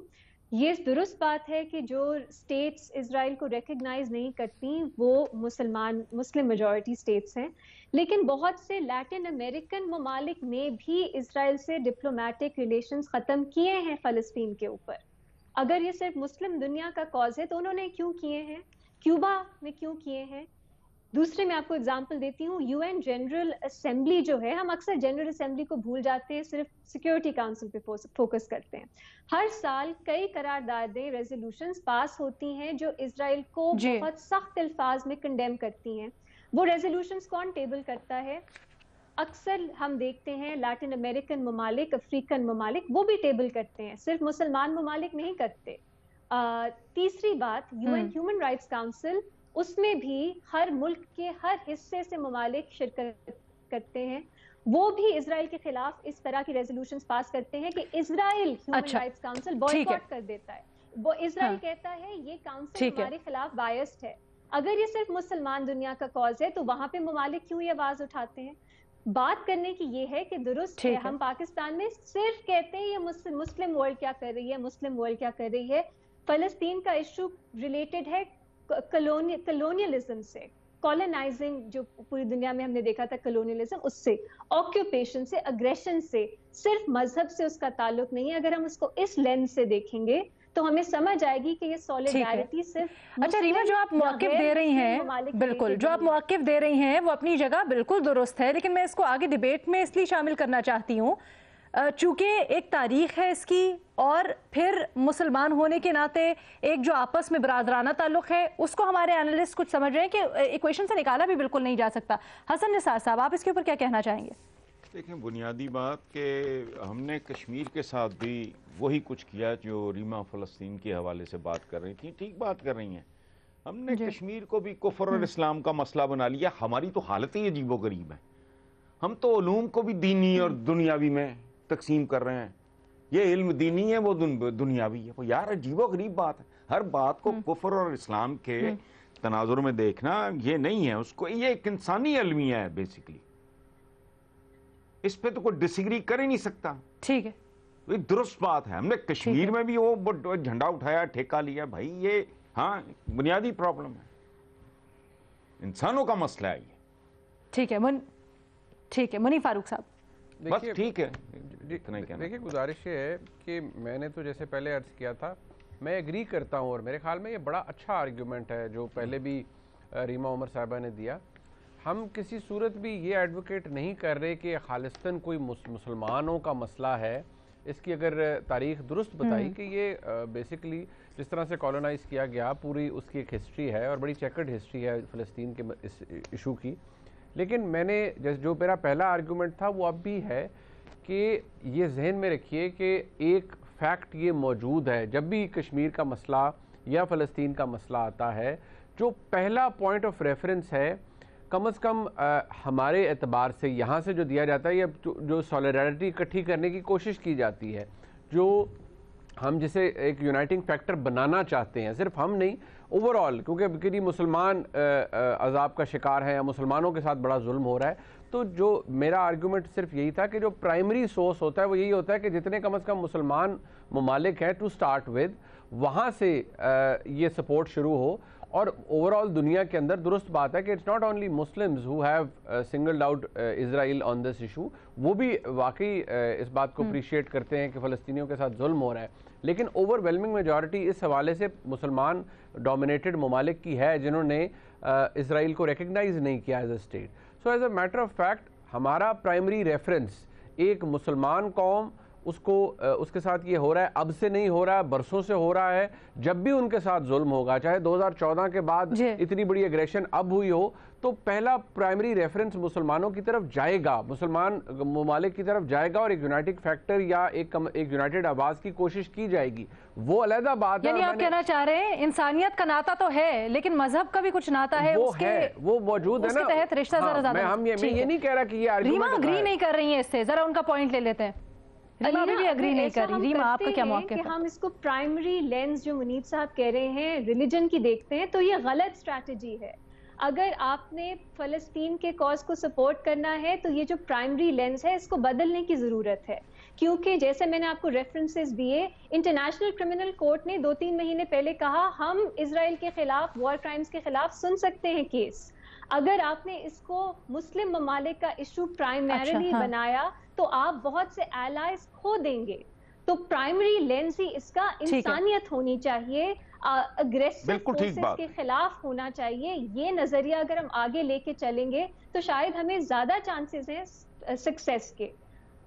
یہ درست بات ہے کہ جو اسٹیٹس اسرائیل کو ریکگنائز نہیں کرتی وہ مسلم میجورٹی اسٹیٹس ہیں, لیکن بہت سے لیٹن امریکن ممالک نے بھی اسرائیل سے ڈپلومیٹک ریلیشنز ختم کیے ہیں فلسطین کے اوپر. اگر یہ صرف مسلم دنیا کا کاز ہے تو انہوں نے کیوں کیے ہیں؟ کیوبا میں کیوں کیے ہیں؟ دوسرے میں آپ کو اگزامپل دیتی ہوں, یو این جنرل اسمبلی جو ہے, ہم اکثر جنرل اسمبلی کو بھول جاتے ہیں, صرف سیکیورٹی کاؤنسل پہ فوکس کرتے ہیں. ہر سال کئی قراردادیں, ریزولوشنز پاس ہوتی ہیں جو اسرائیل کو بہت سخت الفاظ میں کنڈیم کرتی ہیں. وہ ریزولوشنز کون ٹیبل کرتا ہے؟ اکثر ہم دیکھتے ہیں لیٹن امریکن ممالک, افریقن ممالک, وہ بھی ٹیبل کرتے ہیں, صرف مسلمان ممالک نہیں کرتے. تیسری بات, U N human rights council, اس میں بھی ہر ملک کے ہر حصے سے ممالک شرکت کرتے ہیں. وہ بھی اسرائیل کے خلاف اس طرح کی ریزولوشنز پاس کرتے ہیں کہ اسرائیل ہیومن رائٹس کاؤنسل بوائکاٹ کر دیتا ہے. وہ اسرائیل کہتا ہے یہ کاؤنسل ہمارے خلاف بائسڈ ہے. اگر یہ صرف مسلمان دنیا کا کاز ہے تو وہاں پہ ممالک کیوں یہ آواز اٹھاتے ہیں؟ بات کرنے کی یہ ہے کہ درست ہے, ہم پاکستان میں صرف کہتے ہیں یہ مسلم ورلڈ کیا کر رہی ہے, مسلم ورلڈ کیا کر رہی ہے. فلسطین کا ایشو ریلیٹڈ ہے کلونیلزم سے, کالونائزنگ جو پوری دنیا میں ہم نے دیکھا تھا, کلونیلزم, اس سے, آکیوپیشن سے, اگریشن سے, صرف مذہب سے اس کا تعلق نہیں ہے. اگر ہم اس کو اس لینس سے دیکھیں گے تو ہمیں سمجھ آئے گی کہ یہ سولیڈیرٹی صرف. اچھا ریما, جو آپ موقف دے رہی ہیں, بالکل جو آپ موقف دے رہی ہیں وہ اپنی جگہ بالکل درست ہے, لیکن میں اس کو آگے ڈیبیٹ میں اس لیے شامل کرنا چاہتی ہوں چونکہ ایک تاریخ ہے اس کی, اور پھر مسلمان ہونے کے ناطے ایک جو آپس میں برادرانہ تعلق ہے اس کو ہمارے اینالسٹ کچھ سمجھ رہے ہیں کہ ایکویشن سے نکالا بھی بالکل نہیں جا سکتا. حسن نثار صاحب, آپ اس کے اوپر کیا کہنا چاہیں گے؟ دیکھیں, بنیادی بات کہ ہم نے کشمیر کے ساتھ بھی وہی کچھ کیا جو ریما فلسطین کے حوالے سے بات کر رہی تھی, ٹھیک بات کر رہی ہیں. ہم نے کشمیر کو بھی کفر اور اسلام کا مسئلہ بنا لیا. ہماری تو حالت ہی عجیب و غریب ہے. ہم تو علوم کو بھی دینی اور دنیاوی میں تقسیم کر رہے ہیں. یہ علم دینی ہے, وہ دنیاوی ہے. وہ یار عجیب و غریب بات ہے. ہر بات کو کفر اور اسلام کے تناظر میں دیکھنا یہ نہیں ہے. اس کو یہ ایک انسانی المیہ ہے بیسیکلی. اس پہ تو کوئی ڈس ایگری کر ہی نہیں سکتا. ٹھیک ہے, یہ درست بات ہے. ہم نے کشمیر میں بھی وہ جھنڈا اٹھایا, ٹھیکہ لیا. بھائی یہ ہاں بنیادی پرابلم ہے, انسانوں کا مسئلہ ہے یہ. ٹھیک ہے, ٹھیک ہے. منی فاروق صاحب. بس ٹھیک ہے. دیکھیے گزارش یہ ہے کہ میں نے تو جیسے پہلے عرض کیا تھا, میں ایگری کرتا ہوں, اور میرے خیال میں یہ بڑا اچھا آرگیومنٹ ہے جو پہلے بھی ریما عمر صاحبہ نے دیا. ہم کسی صورت بھی یہ ایڈوکیٹ نہیں کر رہے کہ خالصتاً کوئی مسلمانوں کا مسئلہ ہے. اس کی اگر تاریخ درست بتائی کہ یہ بیسیکلی جس طرح سے کالونائز کیا گیا, پوری اس کی ایک ہسٹری ہے اور بڑی چیکرڈ ہسٹری ہے فلسطین کے اس ایشو کی. لیکن میں نے جو میرا پہلا آرگومنٹ تھا وہ اب بھی ہے کہ یہ ذہن میں رکھیے کہ ایک فیکٹ یہ موجود ہے، جب بھی کشمیر کا مسئلہ یا فلسطین کا مسئلہ آتا ہے، جو پہلا پوائنٹ آف ریفرنس ہے کم از کم ہمارے اعتبار سے یہاں سے جو دیا جاتا ہے، یا جو سولیڈرٹی اکٹھی کرنے کی کوشش کی جاتی ہے، جو ہم جسے ایک یونائٹنگ فیکٹر بنانا چاہتے ہیں، صرف ہم نہیں، اوور آل، کیونکہ مسلمان عذاب کا شکار ہیں یا مسلمانوں کے ساتھ بڑا ظلم ہو رہا ہے، تو جو میرا آرگومنٹ صرف یہی تھا کہ جو پرائمری سورس ہوتا ہے وہ یہی ہوتا ہے کہ جتنے کم از کم مسلمان ممالک ہیں ٹو سٹارٹ ود، وہاں سے یہ سپورٹ شروع ہو. اور اوور آل دنیا کے اندر درست بات ہے کہ it's not only Muslims who have singled out Israel on this issue, وہ بھی واقعی اس بات کو اپریشیٹ کرتے ہیں کہ فلسطینیوں کے ساتھ ظلم ہو رہا ہے، لیکن اوور ویلمنگ میجورٹی اس حوالے سے مسلمان ڈومینیٹڈ ممالک کی ہے جنہوں نے اسرائیل کو ریکگنائز نہیں کیا as a state. So as a matter of fact ہمارا پرائمری ریفرنس ایک مسلمان قوم، اس کے ساتھ یہ ہو رہا ہے، اب سے نہیں ہو رہا ہے، برسوں سے ہو رہا ہے، جب بھی ان کے ساتھ ظلم ہوگا، چاہے 2014 کے بعد اتنی بڑی اگریشن اب ہوئی ہو، تو پہلا پرائمری ریفرنس مسلمانوں کی طرف جائے گا، مسلمان ممالک کی طرف جائے گا، اور ایک یونائٹڈ فیکٹر یا ایک یونائٹڈ آواز کی کوشش کی جائے گی. وہ علیحدہ بات ہے. یعنی آپ کہنا چاہ رہے ہیں انسانیت کا ناتا تو ہے لیکن مذہب کا بھی کچھ ناتا ہے، وہ موجود ہے نا، اس کے تحت رشتہ ذرا زیادہ. میں یہ نہیں کہہ رہا کہ یہ ریما اگری نہیں کر رہی ہیں اس سے، ذرا ان کا پوائنٹ لے لیتے ہیں. ریما بھی اگری نہیں کر رہی. ریما آپ کا کیا موقف ہے؟ ہم اس کو پرائمری لینز جو منیب صاحب کہہ رہے ہیں ریلیجن کی دیکھتے ہیں تو یہ غلط اسٹریٹجی ہے. اگر آپ نے فلسطین کے کاز کو سپورٹ کرنا ہے تو یہ جو پرائمری لینز ہے اس کو بدلنے کی ضرورت ہے، کیونکہ جیسے میں نے آپ کو ریفرنسز دیے، انٹرنیشنل کرمنل کورٹ نے 2-3 مہینے پہلے کہا ہم اسرائیل کے خلاف وار کرائمز کے خلاف سن سکتے ہیں کیس. اگر آپ نے اس کو مسلم ممالک کا ایشو پرائمریلی بنایا تو آپ بہت سے ایلائز کھو دیں گے. تو پرائمری لینز ہی اس کا انسانیت ہونی چاہیے، اگریسو فورسز کے خلاف ہونا چاہیے. یہ نظریہ اگر ہم آگے لے کے چلیں گے تو شاید ہمیں زیادہ چانسز ہیں سکسیس کے.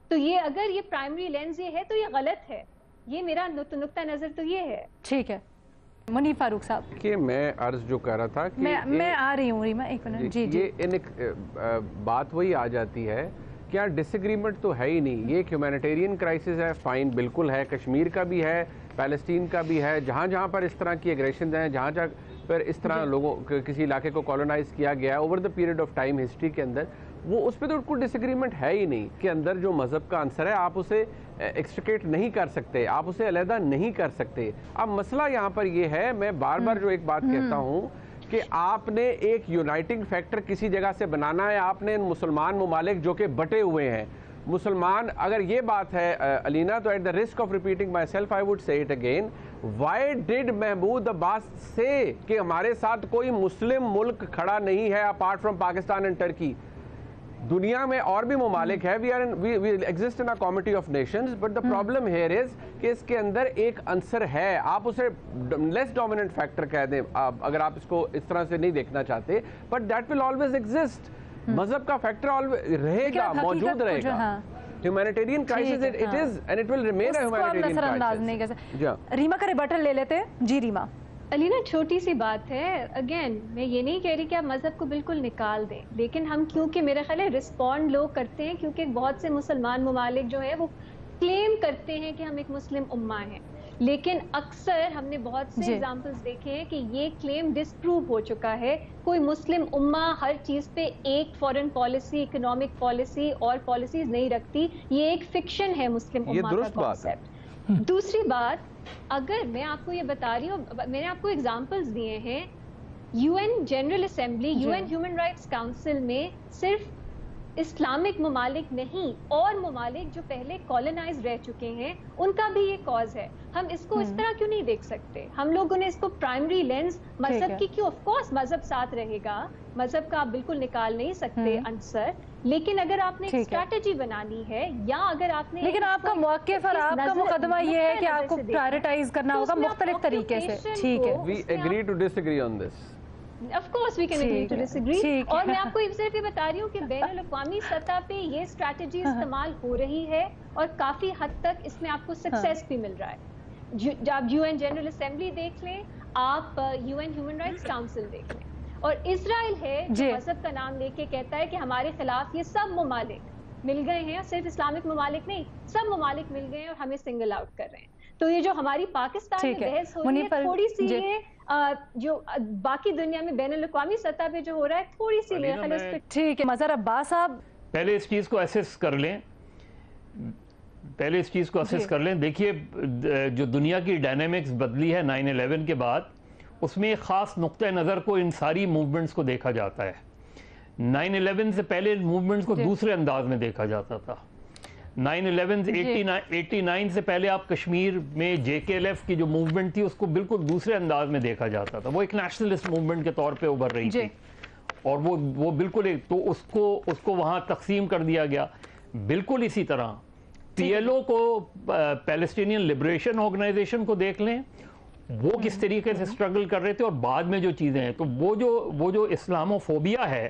تو یہ اگر یہ پرائمری لینز یہ ہے تو یہ غلط ہے. یہ میرا نقطہ نظر تو یہ ہے. ٹھیک ہے منیب فاروق صاحب. کہ میں عرض جو کہہ رہا تھا کہ میں آ رہی ہوں ریما، ایک منٹ. جی یہ بات وہی آ جاتی ہے کہ یار ڈس ایگریمنٹ تو ہے ہی نہیں. یہ ایک ہیومینیٹیرین کرائسس ہے، فائن بالکل ہے، کشمیر کا بھی ہے، پیلسٹین کا بھی ہے، جہاں جہاں پر اس طرح کی ایگریشنز ہیں، جہاں جہاں پر اس طرح لوگوں کسی علاقے کو کالونائز کیا گیا ہے over the period of time history کے اندر، وہ اس پہ تو کوئی ڈس ایگریمنٹ ہے ہی نہیں. کہ اندر جو مذہب کا عنصر ہے آپ اسے ایکسٹریکیٹ نہیں کر سکتے، آپ اسے علیحدہ نہیں کر سکتے. اب مسئلہ یہاں پر یہ ہے، میں بار بار جو ایک بات کہتا ہوں کہ آپ نے ایک یونائٹنگ فیکٹر کسی جگہ سے بنانا ہے. آپ نے مسلمان ممالک جو کہ بٹے ہوئے ہیں، مسلمان، اگر یہ بات ہے علینا، تو at the risk of repeating myself I would say it again, why did Mahmoud Abbas say کہ ہمارے ساتھ کوئی مسلم ملک کھڑا نہیں ہے apart from Pakistan and Turkey. دنیا میں اور بھی ممالک ہے، we exist in a committee of nations, but the problem here is کہ اس کے اندر ایک عنصر ہے، آپ اسے لیس ڈومیننٹ فیکٹر کہہ دیں اگر آپ اس کو اس طرح سے نہیں دیکھنا چاہتے، but that will always exist. مذہب کا فیکٹر رہے گا، موجود رہے گا. humanitarian crisis it is and it will remain a humanitarian crisis. Reema کا ریبٹل لے لیتے ہیں. جی ریما. علینا چھوٹی سی بات ہے، اگین میں یہ نہیں کہہ رہی کہ آپ مذہب کو بالکل نکال دیں، لیکن ہم کیونکہ میرے خیال ہے رسپونڈ لوگ کرتے ہیں کیونکہ بہت سے مسلمان ممالک جو ہیں وہ کلیم کرتے ہیں کہ ہم ایک مسلم امہ ہیں، لیکن اکثر ہم نے بہت سے ایگزامپلس دیکھے ہیں کہ یہ کلیم ڈسپروو ہو چکا ہے. کوئی مسلم امہ ہر چیز پہ ایک فورن پالیسی، اکنامک پالیسی اور پالیسیز نہیں رکھتی. یہ ایک فکشن ہے مسلم امہ کا کانسیپٹ. دوسری بات، اگر میں آپ کو یہ بتا رہی ہوں، میں نے آپ کو ایگزامپلس دیے ہیں، U N general assembly, U N human rights council میں صرف اسلامک ممالک نہیں اور ممالک جو پہلے کالونائز رہ چکے ہیں ان کا بھی یہ کاز ہے. ہم اس کو اس طرح کیوں نہیں دیکھ سکتے؟ ہم لوگوں نے اس کو پرائمری لینز مذہب کی کیوں، آف کورس مذہب ساتھ رہے گا، مذہب کا آپ بالکل نکال نہیں سکتے عنصر، لیکن اگر آپ نے ایک اسٹریٹجی بنانی ہے یا اگر آپ نے، لیکن آپ کا موقف اور آپ کا مقدمہ یہ ہے کہ آپ کو پرائرٹائز کرنا ہوگا مختلف طریقے سے. ٹھیک ہے. We agree to disagree on this. Of course we can agree to disagree. اور میں آپ کو صرف یہ بتا رہی ہوں کہ بین الاقوامی سطح پہ یہ اسٹریٹجی استعمال ہو رہی ہے اور کافی حد تک اس میں آپ کو سکسیس بھی مل رہا ہے. آپ یو این جنرل اسمبلی دیکھ لیں، آپ U N human rights council دیکھ لیں، اور اسرائیل ہے جو مذہب کا نام لے کے کہتا ہے کہ ہمارے خلاف یہ سب ممالک مل گئے ہیں، اور صرف اسلامک ممالک نہیں، سب ممالک مل گئے ہیں اور ہمیں سنگل آؤٹ کر رہے ہیں. تو یہ جو ہماری پاکستان میں بحث ہو رہی ہے تھوڑی سی یہ جو باقی دنیا میں بین الاقوامی سطح پہ جو ہو رہا ہے تھوڑی سی میرے اس پہ. ٹھیک ہے مظہر عباس صاحب، پہلے اس چیز کو اسیس کر لیں، دیکھیے جو دنیا کی ڈائنامکس بدلی ہے 9/11 کے بعد، اس میں ایک خاص نقطہ نظر کو ان ساری موومنٹس کو دیکھا جاتا ہے. 9/11 سے پہلے موومنٹس کو دوسرے انداز میں دیکھا جاتا تھا. 9/11 سے پہلے آپ کشمیر میں JKLF کی جو موومنٹ تھی اس کو بالکل دوسرے انداز میں دیکھا جاتا تھا. وہ ایک نیشنلسٹ موومنٹ کے طور پہ ابھر رہی تھی، اور وہ بالکل ایک تو اس کو وہاں تقسیم کر دیا گیا. بالکل اسی طرح PLO کو، پیلسٹینین لبریشن آرگنائزیشن کو دیکھ لیں، وہ کس طریقے سے سٹرگل کر رہے تھے، اور بعد میں جو چیزیں ہیں، تو وہ جو اسلاموفوبیا ہے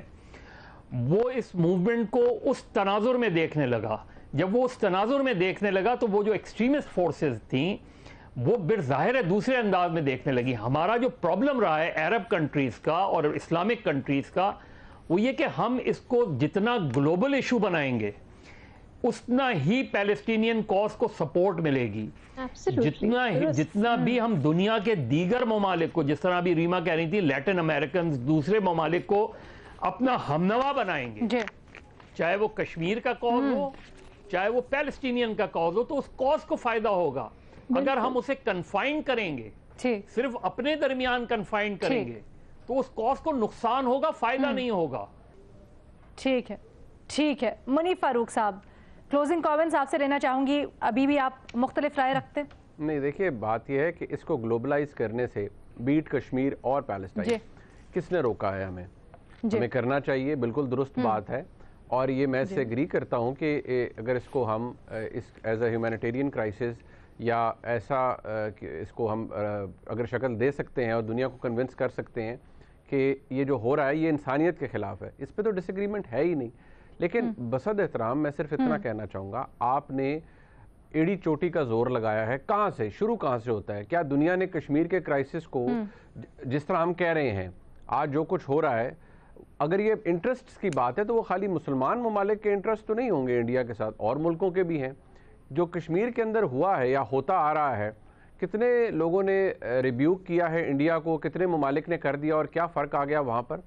وہ اس موومنٹ کو اس تناظر میں دیکھنے لگا. جب وہ اس تناظر میں دیکھنے لگا تو وہ جو ایکسٹریمسٹ فورسز تھیں وہ بالظاہر ہے دوسرے انداز میں دیکھنے لگی. ہمارا جو پرابلم رہا ہے عرب کنٹریز کا اور اسلامک کنٹریز کا، وہ یہ کہ ہم اس کو جتنا گلوبل ایشو بنائیں گے اتنا ہی پیلسٹینین کاز کو سپورٹ ملے گی. جتنا بھی ہم دنیا کے دیگر ممالک کو، جس طرح بھی ریما کہہ رہی تھی، لیٹن امریکنز، دوسرے ممالک کو اپنا ہمنوا بنائیں گے، چاہے وہ کشمیر کا کاز ہو، چاہے وہ پیلسٹینین کا کاز ہو، تو اس کاز کو فائدہ ہوگا. اگر ہم اسے کنفائن کریں گے، صرف اپنے درمیان کنفائن کریں گے، تو اس کاز کو نقصان ہوگا، فائدہ نہیں ہوگا. ٹھیک ہے. منیف فاروق صاحب، کلوزنگ کامنٹس آپ سے لینا چاہوں گی. ابھی بھی آپ مختلف رائے رکھتے؟ نہیں، دیکھیے بات یہ ہے کہ اس کو گلوبلائز کرنے سے بیٹ کشمیر اور پیلسٹائن کس نے روکا ہے؟ ہمیں کرنا چاہیے، بالکل درست بات ہے. اور یہ میں اس سے اگری کرتا ہوں کہ اگر اس کو ہم ایز اے ہیومینیٹیرین کرائسس یا ایسا اس کو ہم اگر شکل دے سکتے ہیں اور دنیا کو کنونس کر سکتے ہیں کہ یہ جو ہو رہا ہے یہ انسانیت کے خلاف ہے، اس پہ تو ڈس ایگریمنٹ ہے ہی نہیں. لیکن بصد احترام میں صرف اتنا کہنا چاہوں گا، آپ نے ایڑی چوٹی کا زور لگایا ہے. کہاں سے شروع، کہاں سے ہوتا ہے؟ کیا دنیا نے کشمیر کے کرائسس کو، جس طرح ہم کہہ رہے ہیں آج جو کچھ ہو رہا ہے، اگر یہ انٹرسٹ کی بات ہے تو وہ خالی مسلمان ممالک کے انٹرسٹ تو نہیں ہوں گے انڈیا کے ساتھ، اور ملکوں کے بھی ہیں. جو کشمیر کے اندر ہوا ہے یا ہوتا آ رہا ہے، کتنے لوگوں نے ریبیوک کیا ہے انڈیا کو، کتنے ممالک نے کر دیا، اور کیا فرق آ گیا وہاں پر.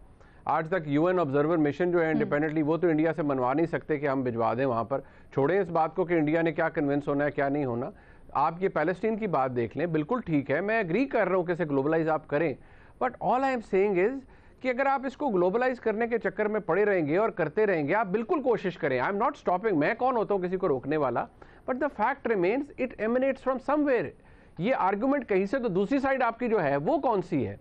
آج تک UN آبزرور مشن جو ہے انڈیپینڈنٹلی، وہ تو انڈیا سے منوا نہیں سکتے کہ ہم بھجوا دیں وہاں پر. چھوڑیں اس بات کو کہ انڈیا نے کیا کنونس ہونا ہے کیا نہیں ہونا. آپ یہ پیلسٹین کی بات دیکھ لیں، بالکل ٹھیک ہے، میں اگری کر رہا ہوں کہ اسے گلوبلائز آپ کریں، but all I am saying is کہ اگر آپ اس کو گلوبلائز کرنے کے چکر میں پڑے رہیں گے اور کرتے رہیں گے، آپ بالکل کوشش کریں. آئی ایم ناٹ اسٹاپنگ، میں کون ہوتا ہوں کسی کو روکنے والا، but the fact remains it emanates from somewhere. یہ آرگومنٹ کہیں سے، تو دوسری سائڈ آپ کی جو ہے وہ کون سی ہے؟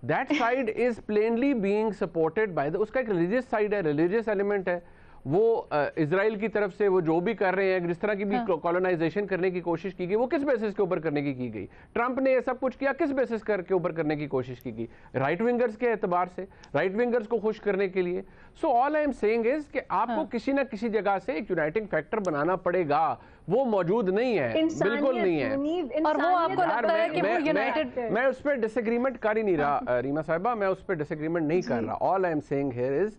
That side is plainly being supported by اس کا ایک ریلیجیس سائڈ ہے، ریلیجیس ایلیمنٹ ہے. وہ اسرائیل کی طرف سے وہ جو بھی کر رہے ہیں، جس طرح کی بھی کالونائزیشن کرنے کی کوشش کی گئی، وہ کس بیسس کے اوپر کرنے کی گئی؟ ٹرمپ نے یہ سب کچھ کیا کس بیسس کے اوپر کرنے کی کوشش کی گئی؟ رائٹ ونگرز کے اعتبار سے، رائٹ ونگرز کو خوش کرنے کے لیے. سو آل آئی ایم سیئنگ از کہ آپ کو کسی نہ کسی جگہ سے ایک یونائٹنگ فیکٹر بنانا پڑے گا. وہ موجود نہیں ہے، بالکل نہیں ہے. اور وہ آپ کو لگتا ہے کہ وہ یونائٹڈ، میں اس پہ ڈس ایگریمنٹ کر ہی نہیں رہا ریما صاحبہ، میں اس پہ ڈس ایگریمنٹ نہیں کر رہا. All I am saying here is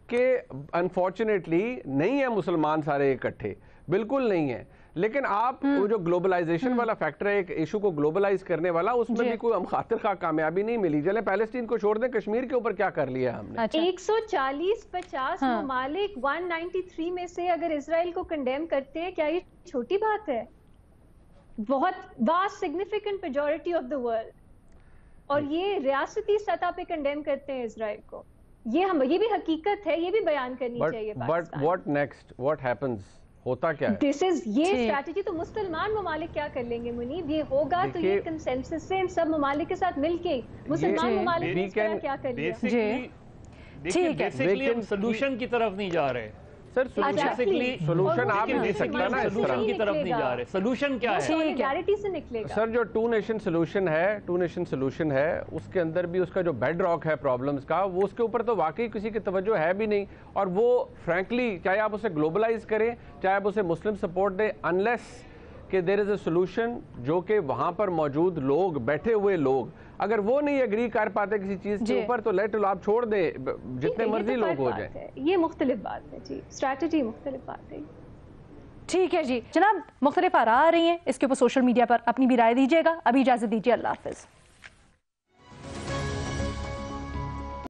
کہ انفارچونیٹلی نہیں ہے مسلمان سارے اکٹھے، بالکل نہیں ہے. لیکن آپ وہ جو گلوبلائزیشن والا فیکٹر ہے، ایک ایشو کو گلوبلائز کرنے والا، اس میں بھی کوئی ہم خاطر خواہ کامیابی نہیں ملی. چلیں پیلسٹین کو چھوڑ دیں، کشمیر کے اوپر کیا کر لیا ہم نے؟ 140-50 ممالک 193 میں سے اگر اسرائیل کو کنڈیم کرتے ہیں، کیا یہ چھوٹی بات ہے؟ بہت vast significant majority of the world, اور یہ ریاستی سطح پہ کنڈیم کرتے ہیں اسرائیل کو. یہ بھی حقیقت ہے، یہ بھی بیان کرنی چاہیے. But what next, what happens, ہوتا کیا ہے؟ یہ اسٹریٹجی تو مسلمان ممالک کیا کر لیں گے منیب؟ یہ ہوگا تو یہ کنسنسس سے ان سب ممالک کے ساتھ مل کے مسلمان ممالک نے اس طرح کیا کر لیا. بیسیکلی ہم سلوشن کی طرف نہیں جا رہے. سر سولوشن آپ نہیں سکتا نا، سولوشن کی طرف نہیں جا رہے. سولوشن کیا ہے؟ سولیڈیرٹی سے نکلے گا. سر جو ٹو نیشن سولوشن ہے، اس کے اندر بھی اس کا جو بیڈ راک ہے پرابلمز کا، وہ اس کے اوپر تو واقعی کسی کی توجہ ہے بھی نہیں. اور وہ فرینکلی چاہے آپ اسے گلوبلائز کریں، چاہے آپ اسے مسلم سپورٹ دیں، انلیس کہ دیر از اے سولوشن جو کہ وہاں پر موجود لوگ بیٹھے ہوئے لوگ اگر وہ نہیں اگری کر پاتے کسی چیز کے اوپر تو لیٹ آپ چھوڑ دیں جتنے مرضی لوگ ہو جائیں. یہ مختلف بات ہے جی, اسٹریٹجی مختلف بات ہے. ٹھیک ہے جی جناب, مختلف آراء آ رہی ہیں اس کے اوپر سوشل میڈیا پر, اپنی بھی رائے دیجیے گا. ابھی اجازت دیجیے, اللہ حافظ.